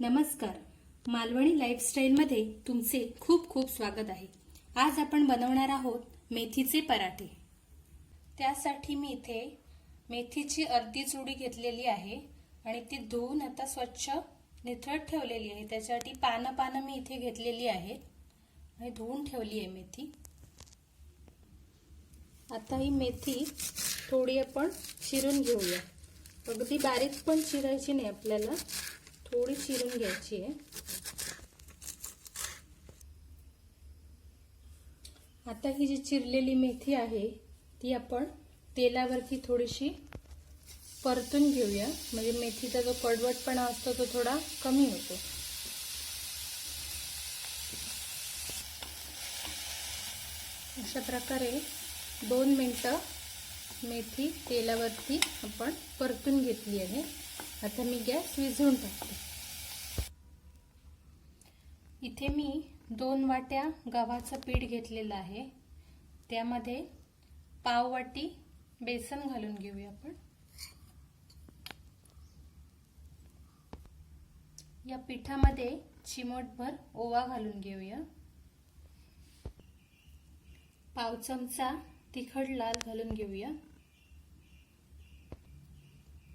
नमस्कार, मालवणी लाईफस्टाईलमध्ये तुमचे खूप खूप स्वागत आहे। आज आपण बनवणार आहोत मेथीचे पराठे। त्यासाठी मी इथे मेथीची अर्धी जुडी घेतलेली आहे आणि ती धुवून आता स्वच्छ निथळत ठेवलेली आहे। त्यासाठी पानं मी इथे घेतलेली आहेत आणि धुवून ठेवली आहे मेथी। आता ही मेथी थोडी आपण चिरून घेऊया। अगदी बारीक पण चिरायची नाही, आपल्याला थोडी चिरून घ्यायची आहे। आता ही जी चिरलेली मेथी आहे ती आपण तेलावरती थोडीशी परतून घेऊया, म्हणजे मेथीचा जो कडवटपणा असतो तो थोडा कमी होतो। अशा प्रकारे 2 मिनिटं मेथी तेलावरती आपण परतून घेतली आहे। आता मी गॅस विझवून टाकते। इथे मी 2 वाट्या गव्हाचं पीठ घेतलेलं आहे। त्यामध्ये पाव वाटी बेसन घालून घेऊया आपण। या पिठामध्ये चिमूटभर ओवा घालून घेऊया। पाव चमचा तिखट लाल घालून घेऊया।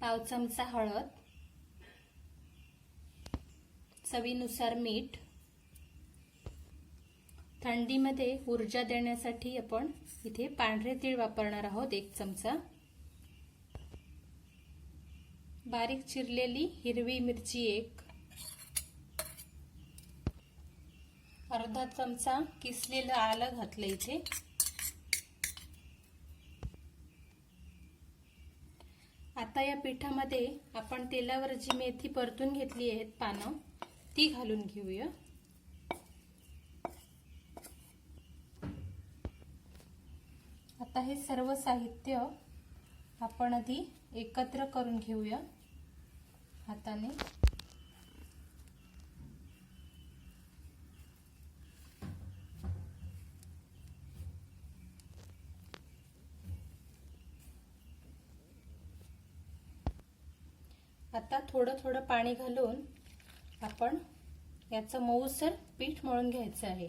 पाव चमचा हळद, चवीनुसार मीठ। थंडीमध्ये ऊर्जा देण्यासाठी आपण इथे पांढरे तीळ वापरणार आहोत 1 चमचा। बारीक चिरलेली हिरवी मिरची 1, अर्धा चमचा किसलेलं आलं घातलं इथे। आता या पिठामध्ये आपण तेलावर जी मेथी परतून घेतली आहेत पानं ती घालून घेऊया। आता हे सर्व साहित्य आपण आधी एकत्र करून घेऊया हाताने। आता थोडं पाणी घालून आपण याचं मऊसर पीठ मळून घ्यायचं आहे।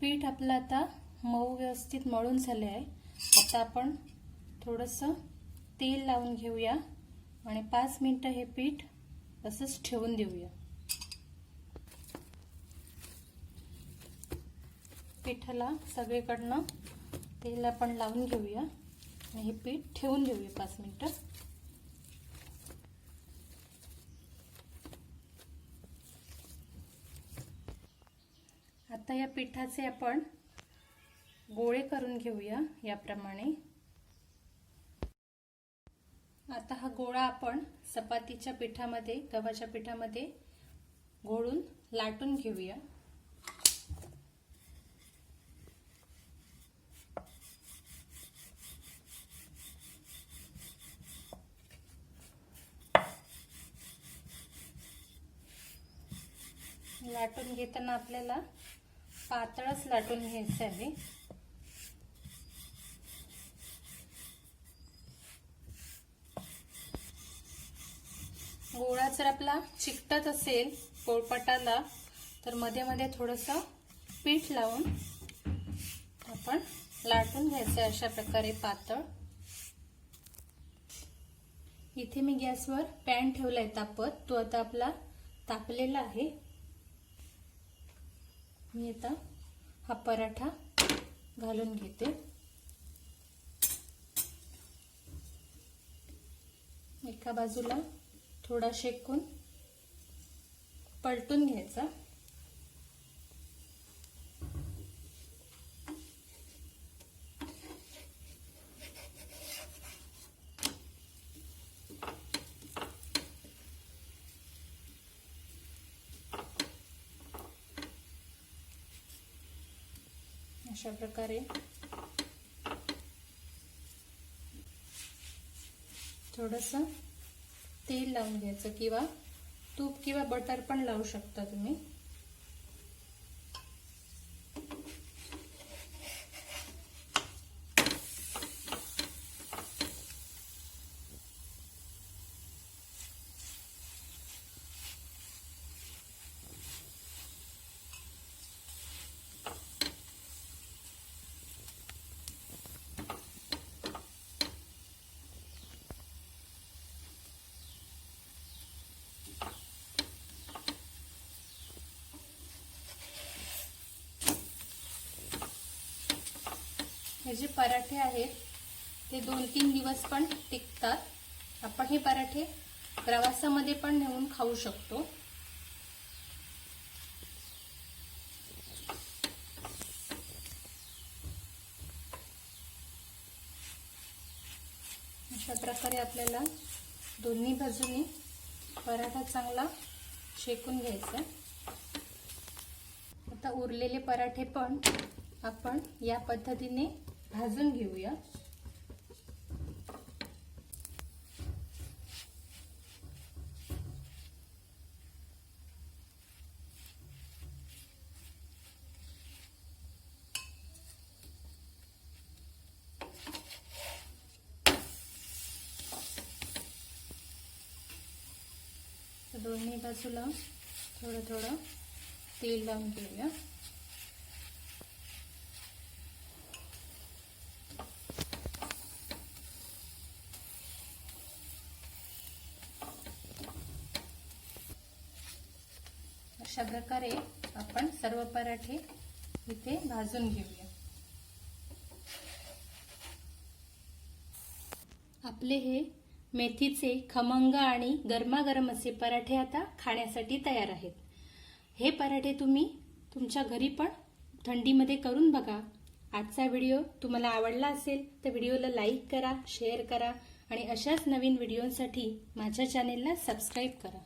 पीठ आपलं आता मऊ व्यवस्थित मळून झाले आहे। आता आपण थोडंसं तेल लावून घेऊया आणि 5 मिनिटं हे पीठ असंच ठेवून देऊया। पिठाला सगळीकडनं तेल आपण लावून घेऊया आणि हे पीठ ठेवून देऊया 5 मिनिटं। आता या पिठाचे आपण गोळे करून घेऊया याप्रमाणे। आता हा गोळा आपण चपातीच्या पिठामध्ये, गव्हाच्या पिठामध्ये घोळून लाटून घेऊया। लाटून घेताना आपल्याला पातळच लाटून घ्यायचं आहे। गोळा जर आपला चिकटत असेल पोळपाटाला तर मध्ये मध्ये थोडंसं पीठ लावून आपण लाटून घ्यायचं अशा प्रकारे पातळ। इथे मी गॅसवर पॅन ठेवलाय तापत, तो आता आपला तापलेला आहे। मी आता हा पराठा घालून घेते। एका बाजूला थोडा शेकून पलटून घ्यायचा। अशा प्रकारे थोडंसं तेल लावून घ्यायचं किंवा तूप किंवा बटर पण लावू शकता तुम्ही। हे जे पराठे आहेत ते 2-3 दिवस पण टिकतात। आपण हे पराठे प्रवासामध्ये पण नेऊन खाऊ शकतो। अशा प्रकारे आपल्याला दोन्ही बाजूनी पराठा चांगला शेकून घ्यायचा। आता उरलेले पराठे पण आपण या पद्धतीने भाजून घेऊया। दोन्ही बाजूला थोडं थोडं तेल लावून घेऊया। अशा प्रकारे आपण सर्व पराठे इथे भाजून घेऊया। आपले हे मेथीचे खमंग आणि गरमागरम असे पराठे आता खाण्यासाठी तयार आहेत। हे पराठे तुम्ही तुमच्या घरी पण थंडीमध्ये करून बघा। आजचा व्हिडिओ तुम्हाला आवडला असेल तर व्हिडिओला लाईक करा, शेअर करा आणि अशाच नवीन व्हिडिओसाठी माझ्या चॅनेलला सबस्क्राईब करा।